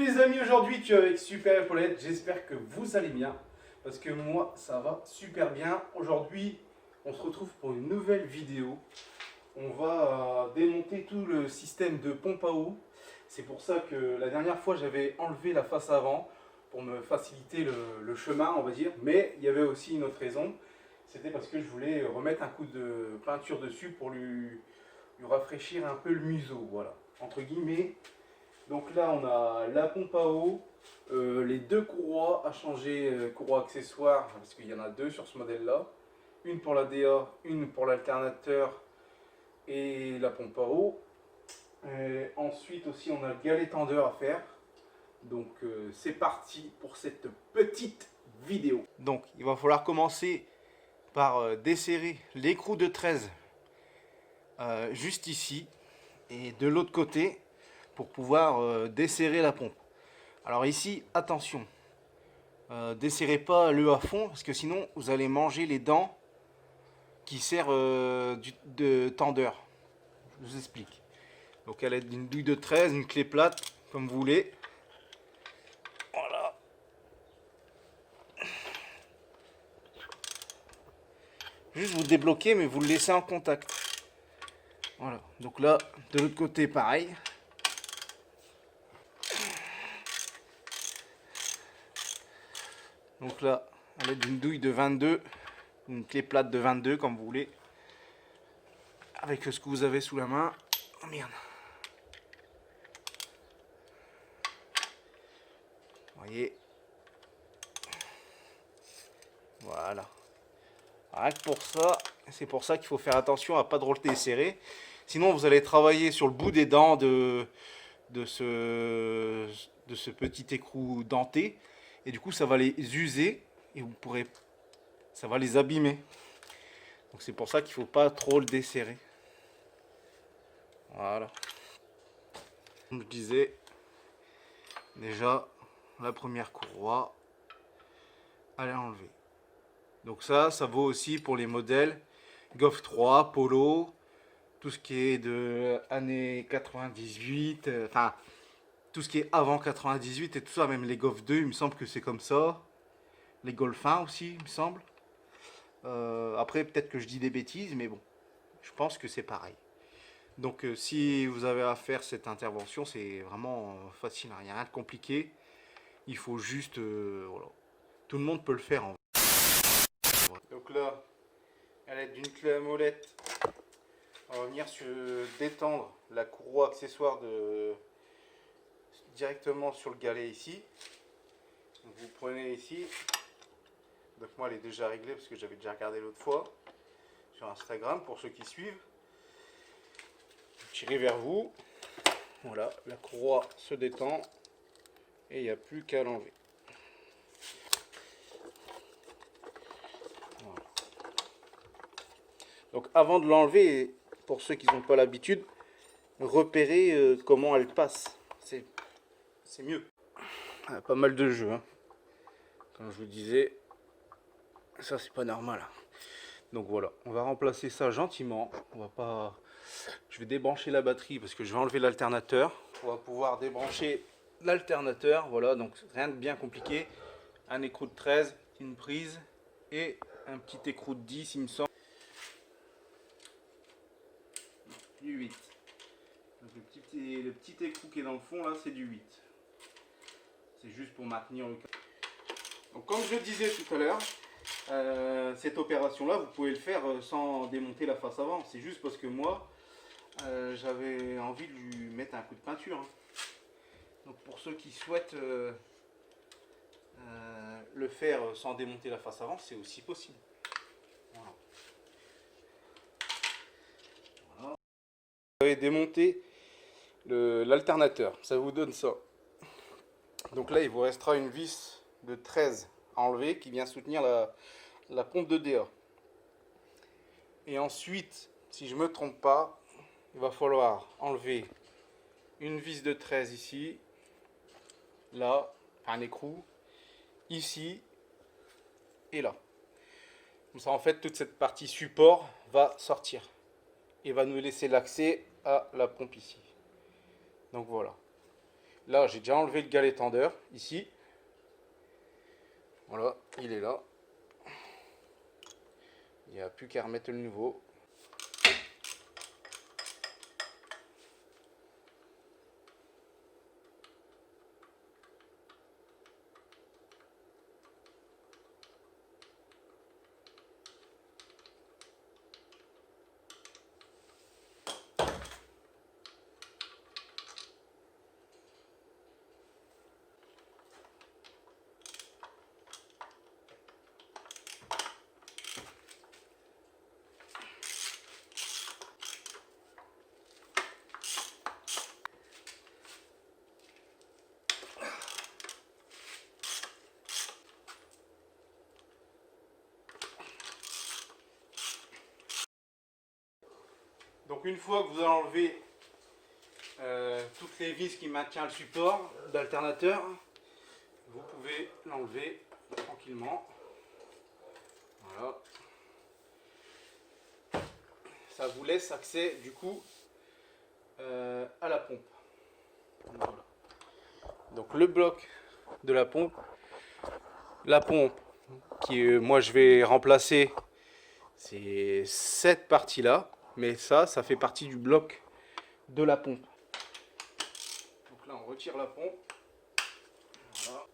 Salut les amis, aujourd'hui tu es avec Super Épaulette, j'espère que vous allez bien, parce que moi ça va super bien. Aujourd'hui on se retrouve pour une nouvelle vidéo. On va démonter tout le système de pompe à eau. C'est pour ça que la dernière fois j'avais enlevé la face avant, pour me faciliter le chemin on va dire, mais il y avait aussi une autre raison, c'était parce que je voulais remettre un coup de peinture dessus pour lui rafraîchir un peu le museau, voilà, entre guillemets. Donc là, on a la pompe à eau, les deux courroies à changer, courroies accessoires, parce qu'il y en a deux sur ce modèle-là. Une pour la DA, une pour l'alternateur et la pompe à eau. Ensuite aussi, on a le galet tendeur à faire. Donc c'est parti pour cette petite vidéo. Donc il va falloir commencer par desserrer l'écrou de 13 juste ici et de l'autre côté, pour pouvoir desserrer la pompe. Alors ici, attention, desserrez pas le à fond, parce que sinon vous allez manger les dents qui servent de tendeur. Je vous explique. Donc elle est d'une douille de 13, une clé plate, comme vous voulez. Voilà. Juste vous débloquez, mais vous le laissez en contact. Voilà. Donc là, de l'autre côté, pareil. Donc là, elle est d'une douille de 22, une clé plate de 22 comme vous voulez, avec ce que vous avez sous la main. Oh merde. Vous voyez. Voilà. Rien que pour ça, c'est pour ça qu'il faut faire attention à ne pas trop le desserrer. Sinon vous allez travailler sur le bout des dents de ce petit écrou denté. Et du coup ça va les user et ça va les abîmer. Donc c'est pour ça qu'il ne faut pas trop le desserrer. Voilà. Comme je disais, déjà la première courroie, elle est enlevée. Donc ça vaut aussi pour les modèles Golf 3, Polo, tout ce qui est de années 98, enfin tout ce qui est avant 98 et tout ça, même les Golf 2, il me semble que c'est comme ça. Les Golf 1 aussi, il me semble. Après, peut-être que je dis des bêtises, mais bon, je pense que c'est pareil. Donc si vous avez à faire cette intervention, c'est vraiment facile, il n'y a rien de compliqué. Il faut juste, voilà. Tout le monde peut le faire en vrai. Donc là, à l'aide d'une clé à molette, on va venir détendre la courroie accessoire directement sur le galet ici. Donc vous prenez ici. Donc moi elle est déjà réglée parce que j'avais déjà regardé l'autre fois sur Instagram pour ceux qui suivent. Vous tirez vers vous. Voilà, la courroie se détend et il n'y a plus qu'à l'enlever. Voilà. Donc avant de l'enlever, pour ceux qui n'ont pas l'habitude, repérez comment elle passe. C'est mieux. Ah, pas mal de jeux, hein. Comme je vous disais, ça c'est pas normal. Donc voilà, on va remplacer ça gentiment. On va pas. Je vais débrancher la batterie parce que je vais enlever l'alternateur. On va pouvoir débrancher l'alternateur. Voilà, donc rien de bien compliqué. Un écrou de 13, une prise et un petit écrou de 10, il me semble. Du 8. Donc le petit écrou qui est dans le fond là, c'est du 8. C'est juste pour maintenir le. Donc comme je le disais tout à l'heure, cette opération là vous pouvez le faire sans démonter la face avant. C'est juste parce que moi j'avais envie de lui mettre un coup de peinture, hein. Donc pour ceux qui souhaitent le faire sans démonter la face avant, c'est aussi possible. Voilà. Voilà. Vous avez démonté l'alternateur, ça vous donne ça. Donc là il vous restera une vis de 13 à enlever qui vient soutenir la pompe de DA. Et ensuite, si je ne me trompe pas, il va falloir enlever une vis de 13 ici, là, un écrou, ici et là. Comme ça en fait toute cette partie support va sortir et va nous laisser l'accès à la pompe ici. Donc voilà. Là, j'ai déjà enlevé le galet tendeur, ici. Voilà, il est là. Il n'y a plus qu'à remettre le nouveau. Donc une fois que vous avez enlevé toutes les vis qui maintiennent le support d'alternateur, vous pouvez l'enlever tranquillement. Voilà. Ça vous laisse accès du coup à la pompe. Voilà. Donc le bloc de la pompe qui moi je vais remplacer, c'est cette partie là, mais ça fait partie du bloc de la pompe. Donc là on retire la pompe. Voilà.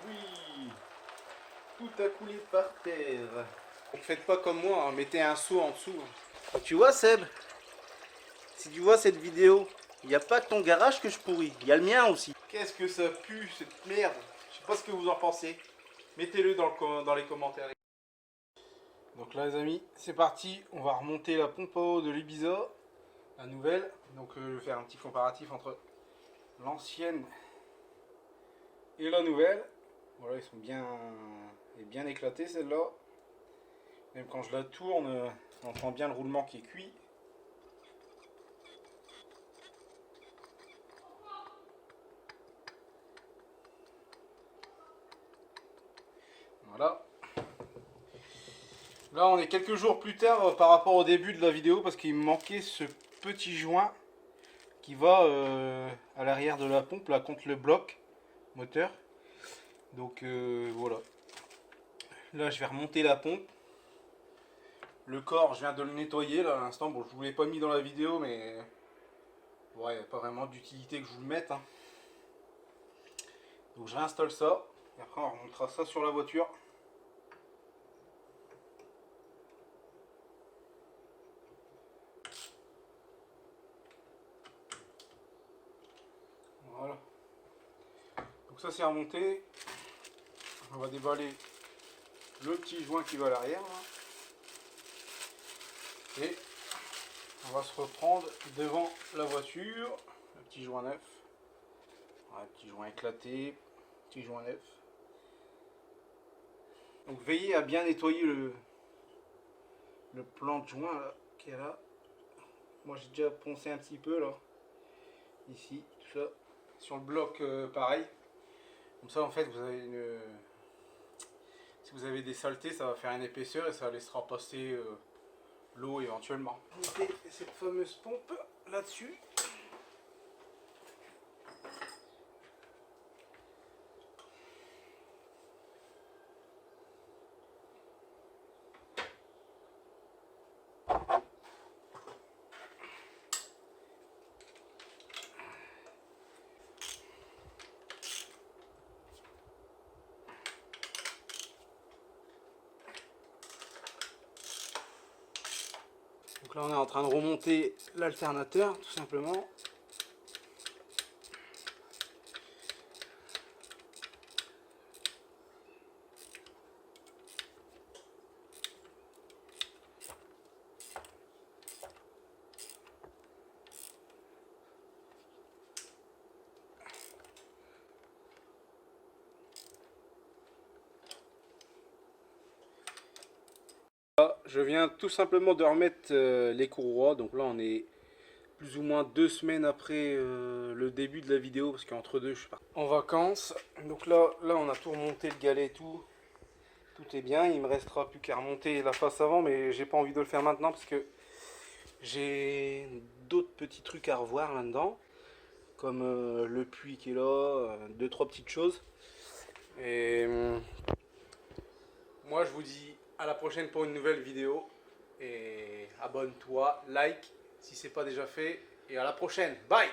Oui, tout a coulé par terre. Ne faites pas comme moi, hein, mettez un seau en dessous. Tu vois Seb, si tu vois cette vidéo, il n'y a pas que ton garage que je pourris, il y a le mien aussi. Qu'est-ce que ça pue cette merde? Je sais pas ce que vous en pensez. Mettez-le dans les commentaires. Donc là les amis, c'est parti, on va remonter la pompe à eau de l'Ibiza, la nouvelle. Donc je vais faire un petit comparatif entre l'ancienne et la nouvelle. Voilà, ils sont bien éclatés celle-là. Même quand je la tourne, on entend bien le roulement qui est cuit. Voilà. Là on est quelques jours plus tard par rapport au début de la vidéo parce qu'il me manquait ce petit joint qui va à l'arrière de la pompe là contre le bloc moteur. Donc voilà. Là je vais remonter la pompe. Le corps je viens de le nettoyer là à l'instant. Bon je vous l'ai pas mis dans la vidéo mais ouais, il n'y a pas vraiment d'utilité que je vous le mette. Hein. Donc je réinstalle ça. Et après on remontera ça sur la voiture. Voilà. Donc ça c'est remonté. On va déballer le petit joint qui va à l'arrière. Et on va se reprendre devant la voiture. Le petit joint neuf. Ouais, petit joint éclaté. Petit joint neuf. Donc veillez à bien nettoyer le plan de joint là, qui est là. Moi j'ai déjà poncé un petit peu là. Ici, tout ça. Sur le bloc pareil. Comme ça en fait vous avez une... Si vous avez des saletés, ça va faire une épaisseur et ça laissera passer l'eau éventuellement. On met cette fameuse pompe là-dessus. Donc là on est en train de remonter l'alternateur tout simplement. Je viens tout simplement de remettre les courroies, donc là on est plus ou moins 2 semaines après le début de la vidéo, parce qu'entre deux je suis parti en vacances. Donc là on a tout remonté, le galet et tout est bien. Il me restera plus qu'à remonter la face avant, mais j'ai pas envie de le faire maintenant parce que j'ai d'autres petits trucs à revoir là-dedans, comme le puits qui est là, 2-3 petites choses. Et moi je vous dis à la prochaine pour une nouvelle vidéo, et abonne-toi, like si c'est pas déjà fait, et à la prochaine, bye.